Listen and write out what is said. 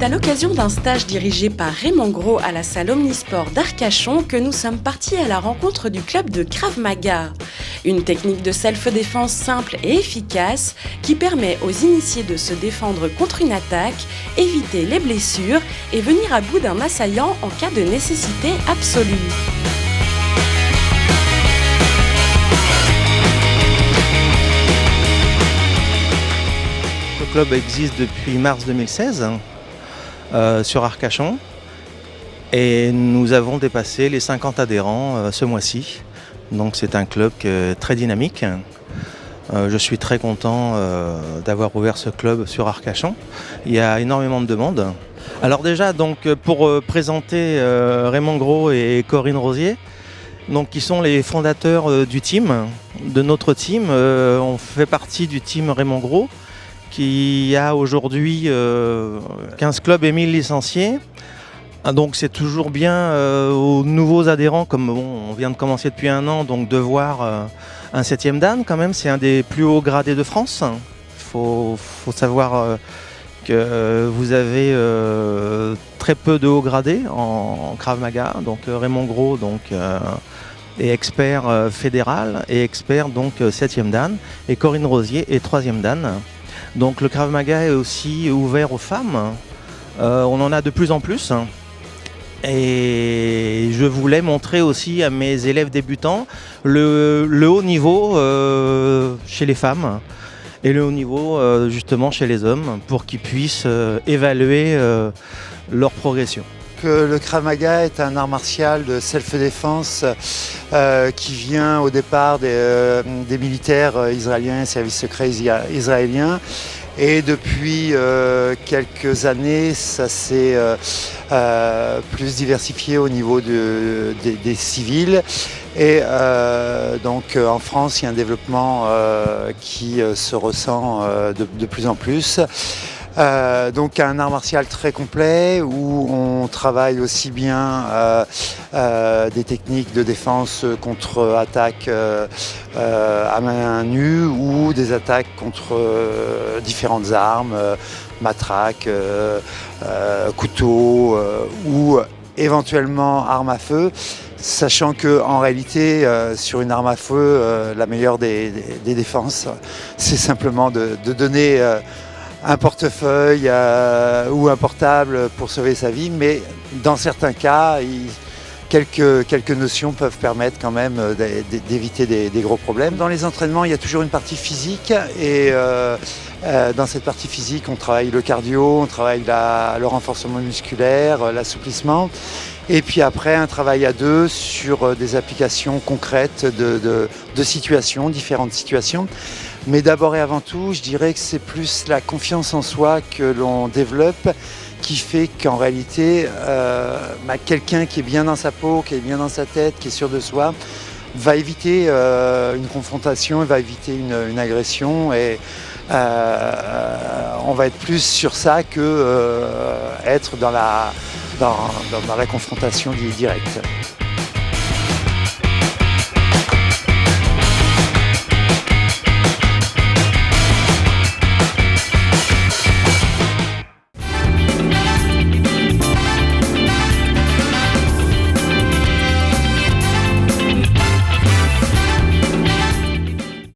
C'est à l'occasion d'un stage dirigé par Raymond Gros à la salle Omnisport d'Arcachon que nous sommes partis à la rencontre du club de Krav Maga. Une technique de self-défense simple et efficace qui permet aux initiés de se défendre contre une attaque, éviter les blessures et venir à bout d'un assaillant en cas de nécessité absolue. Le club existe depuis mars 2016 sur Arcachon et nous avons dépassé les 50 adhérents ce mois-ci. Donc c'est un club très dynamique. Je suis très content d'avoir ouvert ce club sur Arcachon. Il y a énormément de demandes. Alors déjà, donc, pour présenter Raymond Gros et Corinne Rosier, donc, qui sont les fondateurs du team, de notre team. On fait partie du team Raymond Gros, qui a aujourd'hui 15 clubs et 1000 licenciés. Donc c'est toujours bien aux nouveaux adhérents, comme on vient de commencer depuis un an, donc de voir un 7e dan quand même, c'est un des plus hauts gradés de France. Il faut savoir que vous avez très peu de hauts gradés en Krav Maga. Donc Raymond Gros est expert fédéral et expert donc 7e dan, et Corinne Rosier est 3e dan. Donc le Krav Maga est aussi ouvert aux femmes. On en a de plus en plus. Et je voulais montrer aussi à mes élèves débutants le haut niveau chez les femmes et le haut niveau justement chez les hommes pour qu'ils puissent évaluer leur progression. Le Krav Maga est un art martial de self-défense qui vient au départ des militaires israéliens, services secrets israéliens. Et depuis quelques années, ça s'est plus diversifié au niveau des civils. Et donc en France, il y a un développement qui se ressent de plus en plus. Donc un art martial très complet où on travaille aussi bien des techniques de défense contre attaques à main nue ou des attaques contre différentes armes, matraques, couteaux ou éventuellement armes à feu. Sachant qu'en réalité, sur une arme à feu, la meilleure des défenses, c'est simplement de donner un portefeuille ou un portable pour sauver sa vie, mais dans certains cas, quelques notions peuvent permettre quand même d'éviter des gros problèmes. Dans les entraînements, il y a toujours une partie physique et dans cette partie physique, on travaille le cardio, on travaille le renforcement musculaire, l'assouplissement. Et puis après, un travail à deux sur des applications concrètes de situations, différentes situations. Mais d'abord et avant tout, je dirais que c'est plus la confiance en soi que l'on développe qui fait qu'en réalité, quelqu'un qui est bien dans sa peau, qui est bien dans sa tête, qui est sûr de soi, va éviter une confrontation, va éviter une agression et on va être plus sur ça que être dans la confrontation directe.